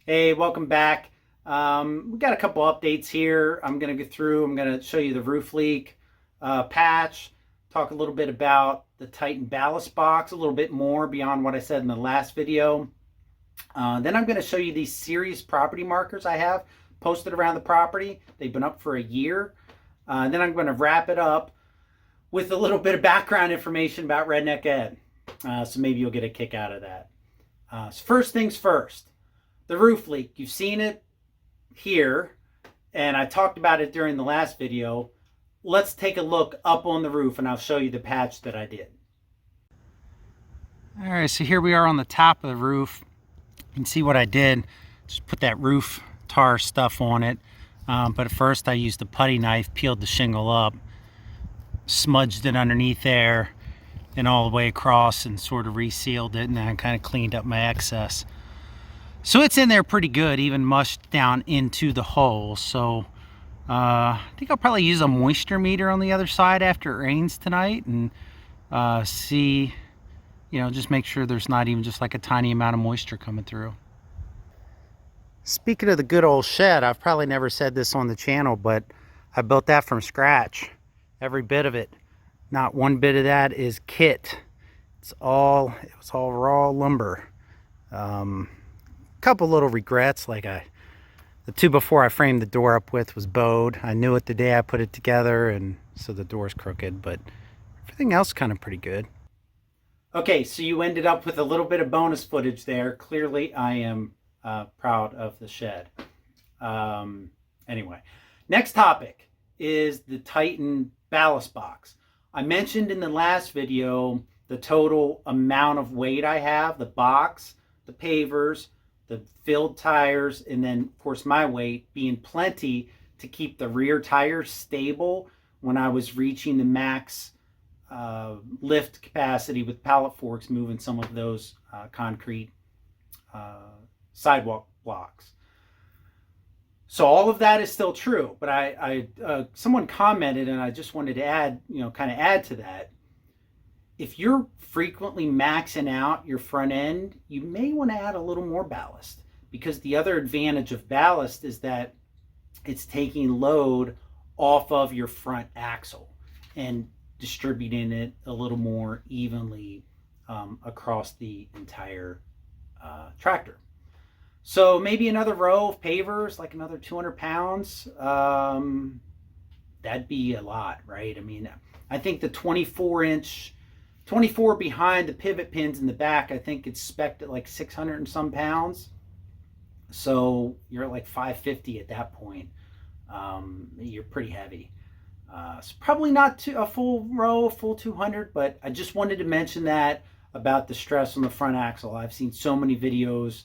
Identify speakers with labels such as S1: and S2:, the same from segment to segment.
S1: Hey, welcome back. We got a couple updates here. I'm going to go through. I'm going to show you the roof leak patch, talk a little bit about the Titan ballast box, a little bit more beyond what I said in the last video. Then I'm going to show you these series property markers I have posted around the property. They've been up for a year. Then I'm going to wrap it up with a little bit of background information about Redneck Ed. So maybe you'll get a kick out of that. So first things first. The roof leak, you've seen it here, and I talked about it during the last video. Let's take a look up on the roof and I'll show you the patch that I did. All right, so here we are on the top of the roof. You can see what I did. Just put that roof tar stuff on it. But at first I used a putty knife, peeled the shingle up, smudged it underneath there and all the way across and sort of resealed it, and then I kind of cleaned up my excess. So it's in there pretty good, even mushed down into the hole. So I think I'll probably use a moisture meter on the other side after it rains tonight and see, just make sure there's not even just like a tiny amount of moisture coming through. Speaking of the good old shed, I've probably never said this on the channel, but I built that from scratch. Every bit of it. Not one bit of that is kit. It was all raw lumber. Couple little regrets, like the two before I framed the door up with was bowed. I knew it the day I put it together, and so the door's crooked, but everything else kind of pretty good. Okay, so you ended up with a little bit of bonus footage there. Clearly I am proud of the shed. Anyway, next topic is the Titan ballast box. I mentioned in the last video the total amount of weight I have, the box, the pavers, the filled tires, and then of course my weight being plenty to keep the rear tires stable when I was reaching the max lift capacity with pallet forks, moving some of those concrete sidewalk blocks. So all of that is still true, but someone commented, and I just wanted to add, kind of add to that. If you're frequently maxing out your front end, you may want to add a little more ballast, because the other advantage of ballast is that it's taking load off of your front axle and distributing it a little more evenly across the entire tractor. So maybe another row of pavers, like another 200 pounds. That'd be a lot, right? I mean, I think the 24 behind the pivot pins in the back, I think it's spec'd at like 600 and some pounds. So you're at like 550 at that point. You're pretty heavy. It's probably not a full row, a full 200, but I just wanted to mention that about the stress on the front axle. I've seen so many videos,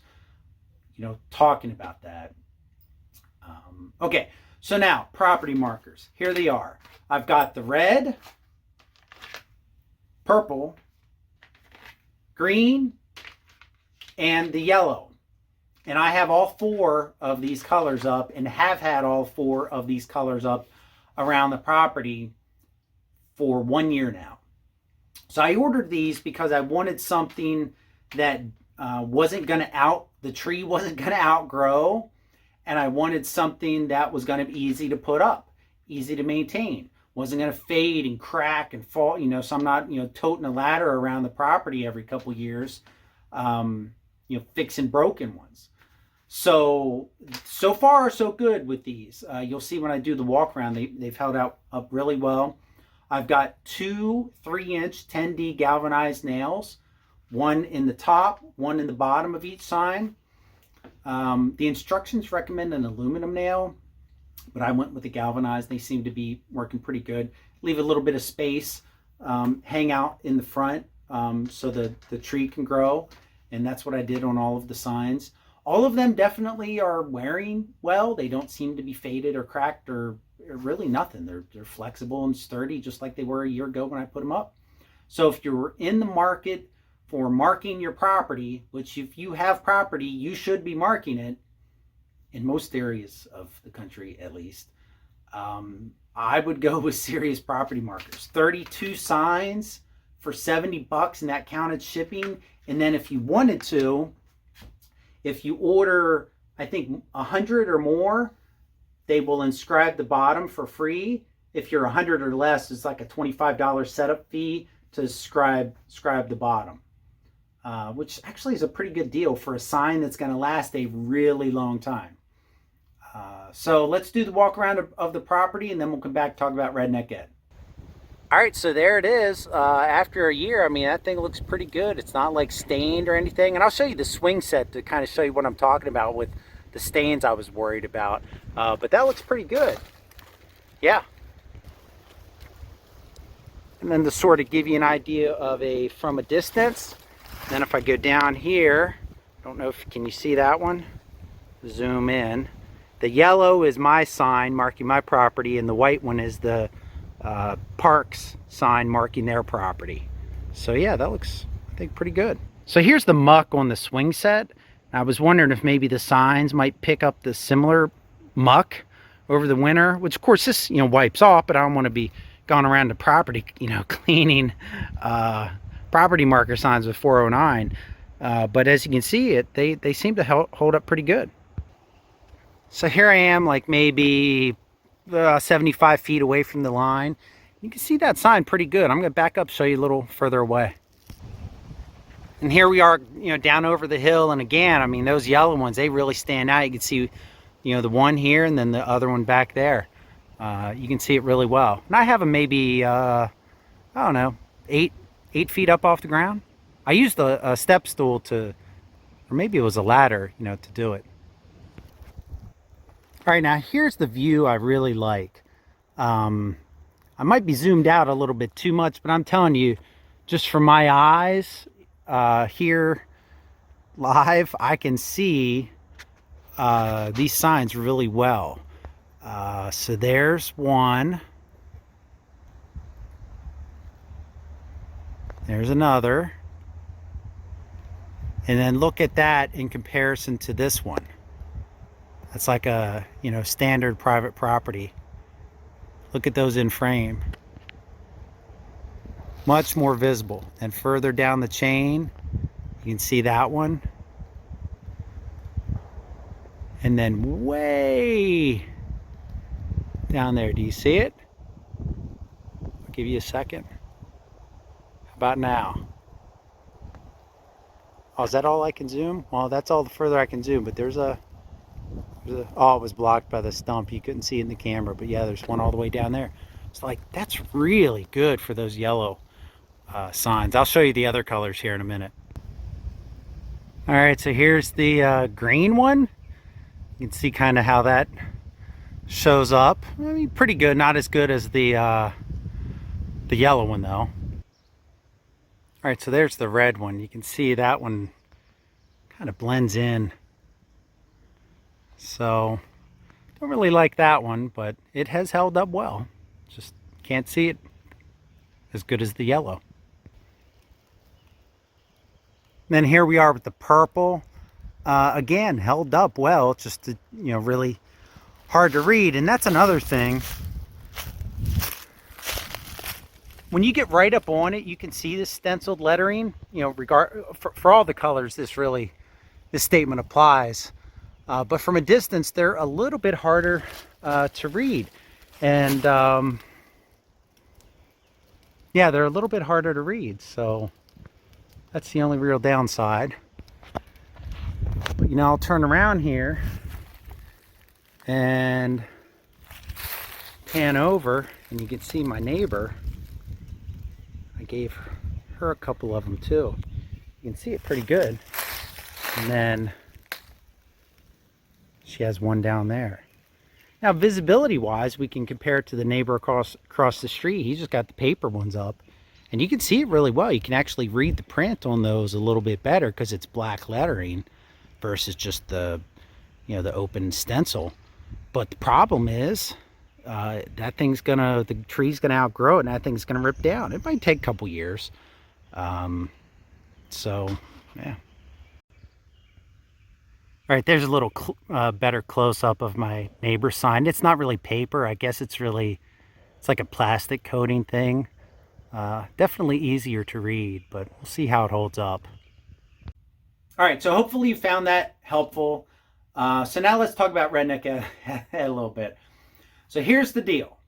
S1: talking about that. Okay, so now property markers. Here they are. I've got the red, purple, green, and the yellow. And I have all four of these colors up, and have had all four of these colors up around the property for 1 year now. So I ordered these because I wanted something that the tree wasn't going to outgrow, and I wanted something that was going to be easy to put up, easy to maintain. Wasn't going to fade and crack and fall, so I'm not, toting a ladder around the property every couple years, fixing broken ones. So far, so good with these. You'll see when I do the walk around, they've held up really well. I've got two 3-inch 10D galvanized nails, one in the top, one in the bottom of each sign. The instructions recommend an aluminum nail, but I went with the galvanized. They seem to be working pretty good. Leave a little bit of space, hang out in the front so the tree can grow, and that's what I did on all of the signs. All of them definitely are wearing well. They don't seem to be faded or cracked or really nothing. They're flexible and sturdy, just like they were a year ago when I put them up. So if you're in the market for marking your property, which if you have property, you should be marking it in most areas of the country at least, I would go with Serious Property Markers. 32 signs for $70, and that counted shipping. And then if you wanted to, if you order I think 100 or more, they will inscribe the bottom for free. If you're 100 or less, it's like a $25 setup fee to scribe the bottom, which actually is a pretty good deal for a sign that's going to last a really long time. So let's do the walk around of the property, and then we'll come back and talk about Redneck Ed. All right, so there it is. After a year, I mean, that thing looks pretty good. It's not like stained or anything. And I'll show you the swing set to kind of show you what I'm talking about with the stains I was worried about. But that looks pretty good. Yeah. And then to sort of give you an idea of from a distance, then if I go down here, I don't know if can you see that one? Zoom in. The yellow is my sign marking my property, and the white one is the Parks sign marking their property. So yeah, that looks, I think, pretty good. So here's the muck on the swing set. I was wondering if maybe the signs might pick up the similar muck over the winter, which of course this, wipes off, but I don't want to be going around the property, cleaning property marker signs with 409. But as you can see, they seem to hold up pretty good. So here I am, like maybe 75 feet away from the line. You can see that sign pretty good. I'm going to back up, show you a little further away. And here we are, down over the hill. And again, I mean, those yellow ones, they really stand out. You can see, the one here and then the other one back there. You can see it really well. And I have them maybe, I don't know, 8 feet up off the ground. I used a step stool or maybe it was a ladder, to do it. All right, now here's the view I really like. I might be zoomed out a little bit too much, but I'm telling you, just from my eyes here live, I can see these signs really well. So there's one. There's another. And then look at that in comparison to this one. That's like a, standard private property. Look at those in frame. Much more visible. And further down the chain, you can see that one. And then way down there, do you see it? I'll give you a second. How about now? Oh, is that all I can zoom? Well, that's all the further I can zoom, but there's a oh, it was blocked by the stump. You couldn't see it in the camera, but yeah, there's one all the way down there. It's like, that's really good for those yellow signs. I'll show you the other colors here in a minute. All right, so here's the green one. You can see kind of how that shows up. I mean, pretty good. Not as good as the yellow one, though. All right, so there's the red one. You can see that one kind of blends in. So, don't really like that one, but it has held up well. Just can't see it as good as the yellow. Then here we are with the purple. Again, held up well. It's just, really hard to read. And that's another thing. When you get right up on it, you can see the stenciled lettering. For all the colors, this statement applies. But from a distance, they're a little bit harder to read. And yeah, they're a little bit harder to read. So that's the only real downside. But I'll turn around here and pan over, and you can see my neighbor. I gave her a couple of them too. You can see it pretty good. And then she has one down there. Now, visibility wise, we can compare it to the neighbor across the street. He's just got the paper ones up, and you can see it really well. You can actually read the print on those a little bit better because it's black lettering versus just the open stencil. But the problem is the tree's gonna outgrow it, and that thing's gonna rip down. It might take a couple years. So yeah. All right, there's a little better close-up of my neighbor's sign. It's not really paper. I guess it's like a plastic coating thing. Definitely easier to read, but we'll see how it holds up. All right, so hopefully you found that helpful. So now let's talk about Redneck a little bit. So here's the deal.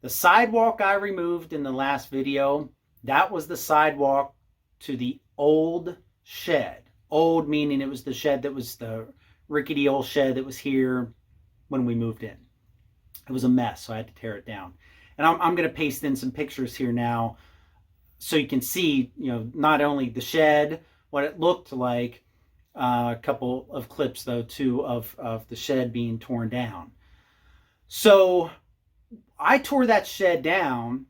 S1: The sidewalk I removed in the last video, that was the sidewalk to the old shed. Old meaning it was the shed that was the rickety old shed that was here when we moved in. It was a mess, so I had to tear it down. And I'm going to paste in some pictures here now so you can see, not only the shed, what it looked like, a couple of clips though too of the shed being torn down. So I tore that shed down,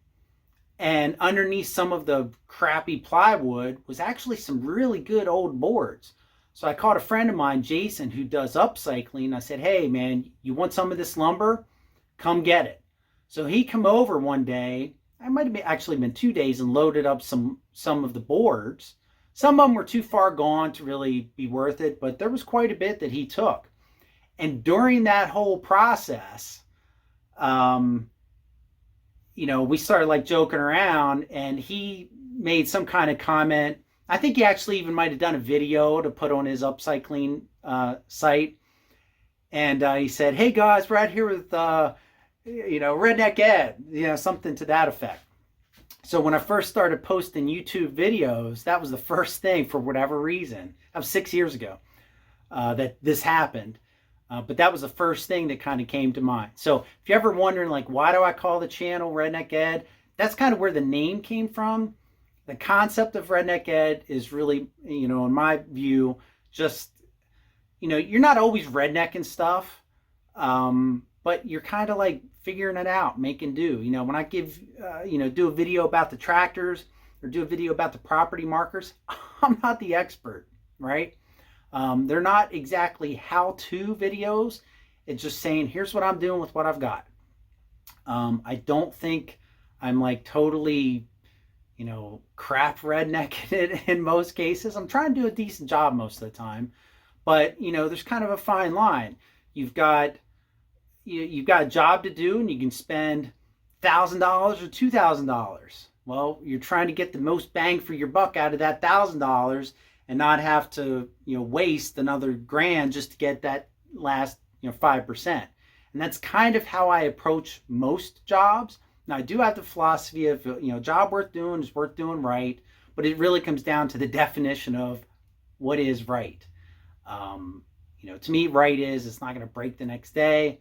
S1: and underneath some of the crappy plywood was actually some really good old boards. So I called a friend of mine, Jason, who does upcycling. I said, hey man, you want some of this lumber? Come get it. So he come over one day, I might have actually been 2 days, and loaded up some of the boards. Some of them were too far gone to really be worth it, but there was quite a bit that he took. And during that whole process, we started like joking around, and he made some kind of comment. I think he actually even might have done a video to put on his upcycling site. And he said, hey guys, we're out here with, Redneck Ed, something to that effect. So when I first started posting YouTube videos, that was the first thing, for whatever reason. That was 6 years ago that this happened. But that was the first thing that kind of came to mind. So if you're ever wondering, like, why do I call the channel Redneck Ed? That's kind of where the name came from. The concept of Redneck Ed is really, in my view, just, you're not always redneck and stuff, but you're kind of like figuring it out, making do. When I do a video about the tractors or do a video about the property markers, I'm not the expert, right? They're not exactly how-to videos. It's just saying, here's what I'm doing with what I've got. I don't think I'm like totally, crap redneck in most cases. I'm trying to do a decent job most of the time, but there's kind of a fine line. You've got a job to do, and you can spend $1,000 or $2,000. Well, you're trying to get the most bang for your buck out of that $1,000 and not have to, waste another grand just to get that last, 5%. And that's kind of how I approach most jobs. Now, I do have the philosophy of, job worth doing is worth doing right, but it really comes down to the definition of what is right. To me, right is it's not going to break the next day.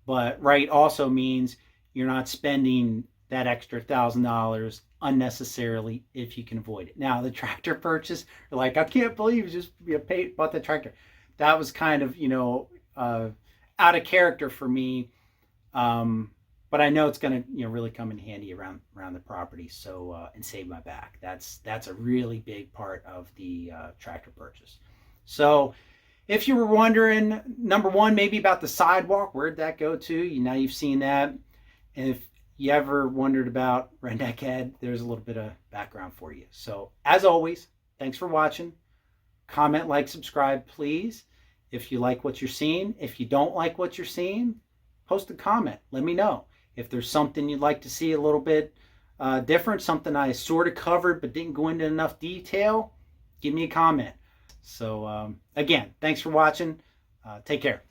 S1: But right also means you're not spending that extra $1,000 unnecessarily if you can avoid it. Now, the tractor purchase, you're like, I can't believe you just bought the tractor. That was kind of, out of character for me. But I know it's going to, really come in handy around the property. So, and save my back. That's a really big part of the tractor purchase. So, if you were wondering, number one, maybe about the sidewalk, where'd that go to? Now you've seen that. And if you ever wondered about Redneck Ed, there's a little bit of background for you. So as always, thanks for watching. Comment, like, subscribe, please. If you like what you're seeing. If you don't like what you're seeing, post a comment. Let me know. If there's something you'd like to see a little bit different, something I sort of covered but didn't go into enough detail, give me a comment. So again, thanks for watching. Take care.